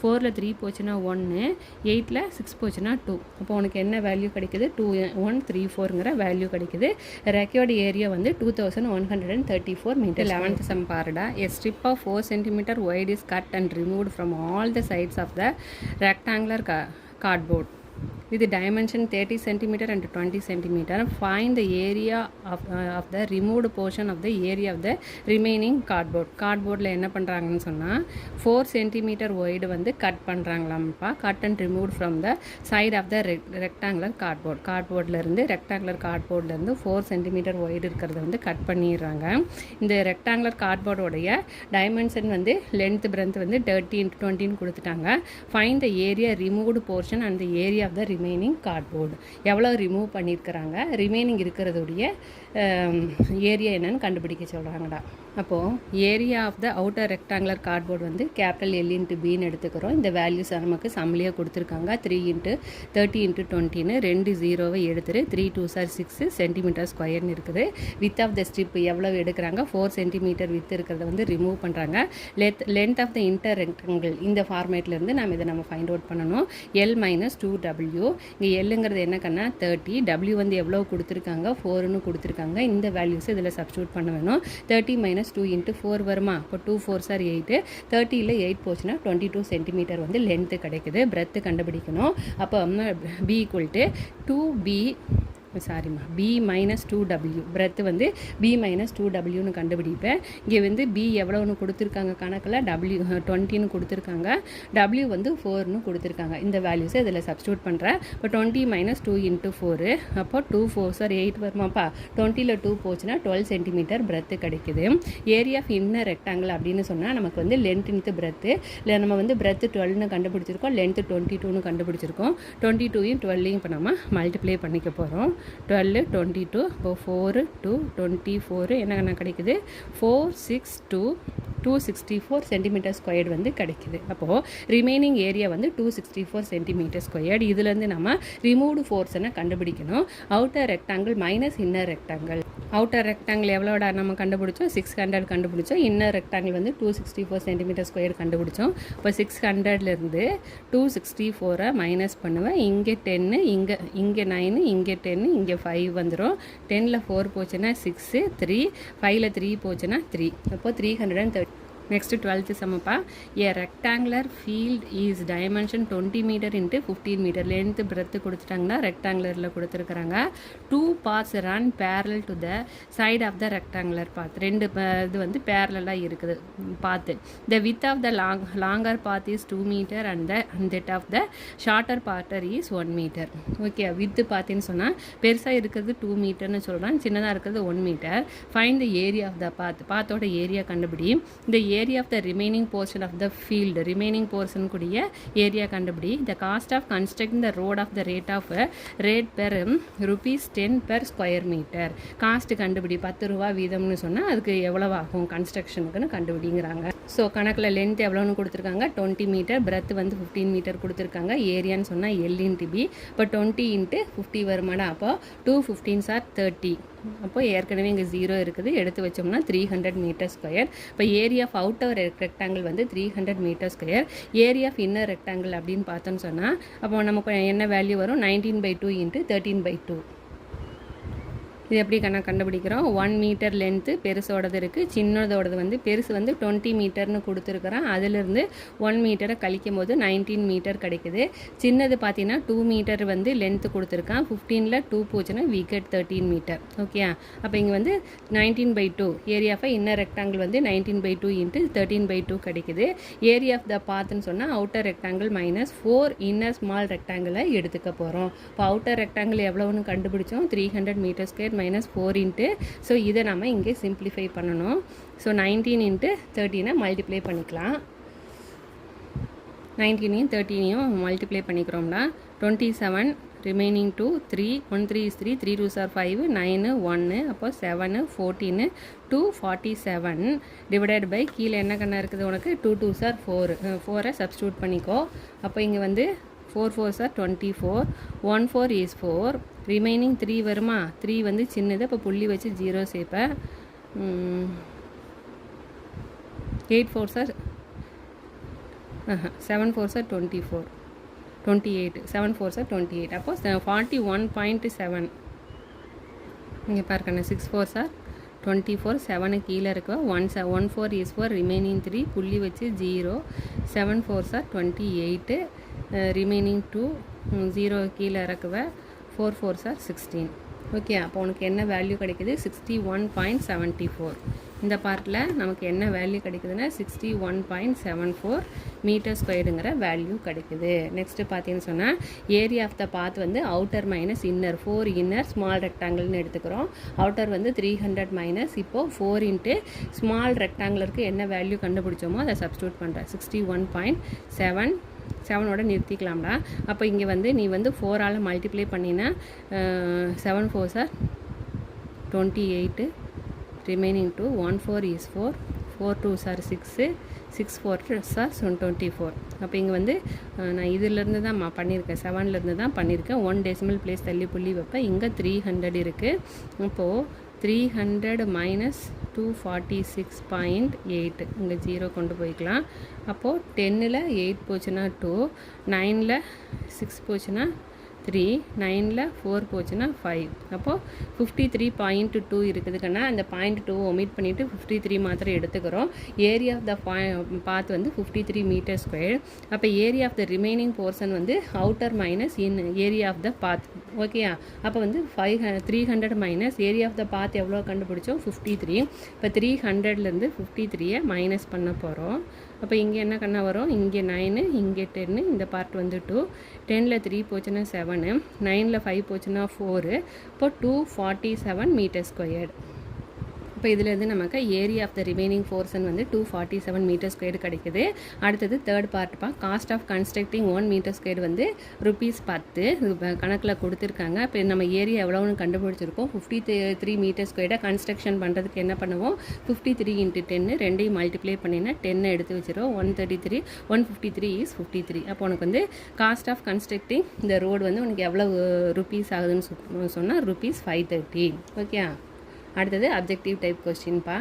4ல் 3 போச்சுன்னா 1, 8ல் 6 போச்சுன்னா 2. அப்போ உனக்கு என்ன வேல்யூ கிடைக்குது? 2134ங்கிற வேல்யூ கிடைக்குது. ரெக்கார்டு ஏரியா வந்து 2134 மீட்டர். 11th சம் பாருடா. A strip of 4 cm wide is cut and removed from all the sides of the rectangular cardboard with the dimension 30 cm and 20 cm. Find the area of the removed portion of the area of the remaining cardboard. cardboardல என்ன பண்ணுறாங்கன்னு சொன்னால் 4 cm wide வந்து cut பண்ணுறாங்களாம்ப்பா. cut and removed from the side of the rectangular cardboard. cardboardலேருந்து rectangular கார்ட்போர்ட்லேருந்து 4 cm wide இருக்கிறத வந்து cut பண்ணிடுறாங்க. இந்த ரெக்டாங்குலர் கார்ட்போர்டோடைய டைமென்ஷன் வந்து லென்த் பிரென்த் வந்து 30 × 20ன்னு கொடுத்துட்டாங்க. Find the area removed portion and the area of the remaining cardboard. எவ்வளோ ரிமூவ் பண்ணியிருக்கிறாங்க, ரிமைனிங் இருக்கிறதுடைய ஏரியா என்னன்னு கண்டுபிடிக்க சொல்கிறாங்கடா. அப்போது area of the outer rectangular cardboard வந்து கேபிட்டல் L × Bன்னு எடுத்துக்கிறோம். இந்த வேல்யூஸ் நமக்கு சம்லியாக கொடுத்துருக்காங்க. 3 × 30 × 20ன்னு 2 0வை எடுத்துரு. 3 2s are 6 சென்டிமீட்டர் ஸ்கொயர்னு இருக்குது. வித் ஆஃப் த ஸ்ட்ரிப் எவ்வளோ எடுக்கிறாங்க? 4 சென்டிமீட்டர் வித் இருக்கிறத வந்து ரிமூவ் பண்ணுறாங்க. Length of the inter rectangle இந்த ஃபார்மேட்லேருந்து நம்ம ஃபைண்ட் அவுட் பண்ணணும். L - 2W. இங்கே எல்லுங்கிறது என்ன கண்ணா? 30. W வந்து எவ்வளோ கொடுத்துருக்காங்க? 4ன்னு கொடுத்துருக்காங்க. இந்த வேல்யூஸ் இதில் சப்ஸ்டியூட் பண்ண வேணும். 30 - 2 × 4 வருமா? இப்போ 2 4s are 8. 30ல் 8 போச்சுன்னா 22 சென்டிமீட்டர் வந்து லென்த்து கிடைக்குது. பிரெத்து கண்டுபிடிக்கணும். அப்போ B = 2B B - 2W. Breadth வந்து B - 2Wன்னு கண்டுபிடிப்பேன். இங்கே வந்து B எவ்வளோன்னு கொடுத்துருக்காங்க கணக்கில்? W 20ன்னு கொடுத்துருக்காங்க. W வந்து 4ன்னு கொடுத்துருக்காங்க. இந்த வேல்யூஸை இதில் சப்ஸ்டியூட் பண்ணுறேன். இப்போ 20 - 2 × 4, அப்போ 2 4s are 8 வருமாப்பா. 20ல் 2 போச்சுன்னா 12 சென்டிமீட்டர் பிரெத்து கிடைக்குது. ஏரியா ஆஃப் இன்னர் ரெக்டாங்கிள் அப்படின்னு சொன்னால் நமக்கு வந்து லென்த் இன்ட்டு பிரெத்து. இல்லை நம்ம வந்து பிரெத்து 12ன்னு கண்டுபிடிச்சிருக்கோம், லென்த்து 22ன்னு கண்டுபிடிச்சிருக்கோம். 22யும் 12யும் இப்போ நம்ம மல்டிப்ளை பண்ணிக்க போகிறோம். 12 22, இப்போ 4 2 24 என்ன கிடைக்குது? 264 சென்டிமீட்டர் ஸ்கொயர்டு வந்து கிடைக்குது. அப்போது ரிமைனிங் ஏரியா வந்து 264 சென்டிமீட்டர் ஸ்கொயர்டு. இதுலேருந்து நம்ம ரிமூவ்டு ஃபோர்ஸனை கண்டுபிடிக்கணும். Outer rectangle minus inner rectangle. Outer rectangle எவ்வளோடா நம்ம கண்டுபிடிச்சோம்? 600 கண்டுபிடிச்சோம். இன்னர் ரெக்டாங்கிள் வந்து 264 சென்டிமீட்டர் ஸ்கொயர் கண்டுபிடிச்சோம். இப்போ 600லேருந்து 264 மைனஸ் பண்ணுவேன். இங்கே 10, இங்கே 9, இங்கே 10, இங்கே 5 வந்துடும். 10ல் 4 போச்சுன்னா 6, 3, 5ல் 3 போச்சுன்னா 3. அப்போ 330. Next 12th சமப்பா. A rectangular field is dimension 20 meter into 15 meter. Length breadth கொடுத்துட்டாங்கன்னா rectangularல கொடுத்துருக்குறாங்க. 2 paths run parallel to the side of the rectangular path. ரெண்டு இது வந்து parallel-ஆக இருக்குது path. The width of the longer path is 2 meter and that of the shorter path is 1 meter. Okay, width பார்த்தீங்கன்னு சொன்னால் பெருசாக இருக்கிறது 2 மீட்டர்னு சொல்கிறான், சின்னதாக இருக்கிறது 1 மீட்டர். Find the area of the path. பாத்தோட ஏரியா கண்டுபிடி. இந்த area of the remaining portion of the field, remaining portion கூடிய ஏரியா கண்டுபிடி. The cost of constructing the road of the rate per rupees 10 per square meter. Cost கண்டுபிடி. 10 ரூபா வீதம்னு சொன்னால் அதுக்கு எவ்வளோ ஆகும் கன்ஸ்ட்ரக்ஷனுக்குன்னு கண்டுபிடிங்கிறாங்க. ஸோ கணக்கில் லென்த் எவ்வளோன்னு கொடுத்துருக்காங்க? 20 மீட்டர். பிரெத் வந்து 15 மீட்டர் கொடுத்துருக்காங்க. ஏரியான்னு சொன்னால் L × B. இப்போ 20 × 50 வருமாடா. அப்போ 2 15s are 30. அப்போ ஏற்கனவே இங்கே 0 இருக்குது, எடுத்து வச்சோம்னா 300 மீட்டர் ஸ்கொயர். இப்போ ஏரியா ஆஃப் அவுட்டர் ரெக்டாங்கிள் வந்து 300 metre square. Area of inner rectangle அப்படின்னு பார்த்தோன்னு சொன்னால் அப்போ நமக்கு என்ன வேல்யூ வரும்? 19/2 × 13/2. இது எப்படி கண்டுபிடிக்கிறோம்? 1 மீட்டர் லென்த்து பெருசோடது இருக்குது, சின்னதோடது வந்து பெருசு வந்து 20 மீட்டர்னு கொடுத்துருக்குறான். அதிலிருந்து 1 மீட்டரை கழிக்கும் போது 19 மீட்டர் கிடைக்குது. சின்னது பார்த்தீங்கன்னா 2 மீட்டர் வந்து லென்த்து கொடுத்துருக்கான். 15ல் 2 போச்சுன்னா we get 13 மீட்டர். ஓகே, அப்போ இங்கே வந்து 19/2 ஏரியா ஆஃப் இன்னர் ரெக்டாங்கிள் வந்து 19/2 × 13/2 கிடைக்குது. ஏரியா ஆஃப் த பாத்துன்னு சொன்னால் அவுட்டர் ரெக்டாங்கிள் -4 இன்னர் ஸ்மால் ரெக்டாங்கிளை எடுத்துக்க போகிறோம். இப்போ அவுட்டர் ரெக்டாங்கிள் எவ்வளோன்னு கண்டுபிடிச்சோம்? 300 மீட்டர் ஸ்கொயர் -4 இன்ட்டு. ஸோ இதை நம்ம இங்கே சிம்பிளிஃபை பண்ணணும். ஸோ 19 × 13 மல்டிப்ளை பண்ணிக்கலாம். 19 13 multiply பண்ணிக்கிறோம்னா 27 remaining 2 3 1 3 is 3 3 2s are 5 9 1 அப்போ 7 14 247 டிவைடட் பை கீழே என்ன இருக்குது உனக்கு 2 2s are 4 4 சப்ஸ்டியூட் பண்ணிக்கோ. அப்போ இங்கே வந்து 4 4s are 24 1 4 is 4 ரிமைனிங் 3 வருமா? 3 வந்து சின்னது, அப்போ புள்ளி வச்சு 0 சேர்ப்பேன். 8 4s are 7 4s are 24 28 7 4s are 28 அப்போ 41.7. இங்கே பாருக்கண்ணா 6 4s are 24 7 கீழே இருக்க 1 4 is 4 ரிமைனிங் 3 புள்ளி வச்சு 0 7 4s are 28 ரிமைனிங் 2 0 கீழே இறக்குவ 4 4s are 16. ஓகே, அப்போ உனக்கு என்ன வேல்யூ கிடைக்குது? 61.74. இந்த பார்ட்டில் நமக்கு என்ன வேல்யூ கிடைக்குதுன்னா 61.74 மீட்டர் ஸ்கொயருங்கிற வேல்யூ கிடைக்குது. நெக்ஸ்ட்டு பார்த்தீங்கன்னு சொன்னால் ஏரியா ஆஃப் த பாத் வந்து outer minus inner 4 inner small ரெக்டாங்கிள்னு எடுத்துக்கிறோம். அவுட்டர் வந்து 300 மைனஸ் இப்போது 4 இன்ட்டு ஸ்மால் ரெக்டாங்கிளருக்கு என்ன வேல்யூ கண்டுபிடிச்சோமோ அதை சப்ஸ்டியூட் பண்ணுறேன். 61.7 நிறுத்திக்கலாம்டா. அப்போ இங்கே வந்து நீ வந்து 4ஆல் மல்டிப்ளை பண்ணினா 7 4s are 28 remaining 2 1 4 is 4 4 2s are 6 6 4s are 24. அப்போ இங்கே வந்து நான் இதிலேருந்து தான் பண்ணியிருக்கேன், 7லேருந்து தான் பண்ணியிருக்கேன். 1 டெசிமல் பிளேஸ் தள்ளி புள்ளி வைப்பேன். இங்கே 300 இருக்குது. இப்போது 300 மைனஸ் 246.8 இங்கே 0 கொண்டு போய்க்கலாம். அப்போது 10ல் 8 போச்சுன்னா 2 9ல் 6 போச்சுன்னா 3 9ல் 4 போச்சுன்னா 5 அப்போது 53.2 இருக்குது கண்ணா. அந்த 0.2 ஒமிட் பண்ணிவிட்டு 53 மாத்திரம் எடுத்துக்கிறோம். ஏரியா ஆஃப் த பாத் வந்து 53 மீட்டர் ஸ்கொயர். அப்போ area of the remaining portion வந்து outer minus in area of the path. ஓகேயா, அப்போ வந்து 300 minus area of the path எவ்வளோ கண்டுபிடிச்சோம்? 53. இப்போ 300லேருந்து 53 மைனஸ் பண்ண போகிறோம். அப்போ இங்கே என்ன கண்ணா வரும்? இங்கே 9 இங்கே 10 இந்த பார்ட் வந்து 2 10ல் 3 போச்சுன்னா 7 9ல் 5 போச்சுன்னா 4 இப்போ 247 மீட்டர் ஸ்கொயர். இப்போ இதிலேருந்து நமக்கு area of the remaining portion வந்து 247 மீட்டர் ஸ்கொயர் கிடைக்குது. அடுத்தது தேர்ட் பார்ட்ப்பா. Cost of constructing 1 metre square வந்து ₹10 கணக்கில் கொடுத்துருக்காங்க. இப்போ நம்ம ஏரியா எவ்வளோன்னு கண்டுபிடிச்சிருக்கோம். 53 மீட்டர் ஸ்கொயரை கன்ஸ்ட்ரக்ஷன் பண்ணுறதுக்கு என்ன பண்ணுவோம்? 53 × 10 ரெண்டையும் மல்டிப்ளை பண்ணினா 10 எடுத்து வச்சிடும். 133 153 is 53. அப்போ உனக்கு வந்து காஸ்ட் ஆஃப் கன்ஸ்ட்ரக்டிங் இந்த ரோடு வந்து உனக்கு எவ்வளோ ருபீஸ் ஆகுதுன்னு சொன்னால் ₹530. ஓகே, அடுத்தது அப்ஜெக்டிவ் டைப் கொஸ்டின்ப்பா.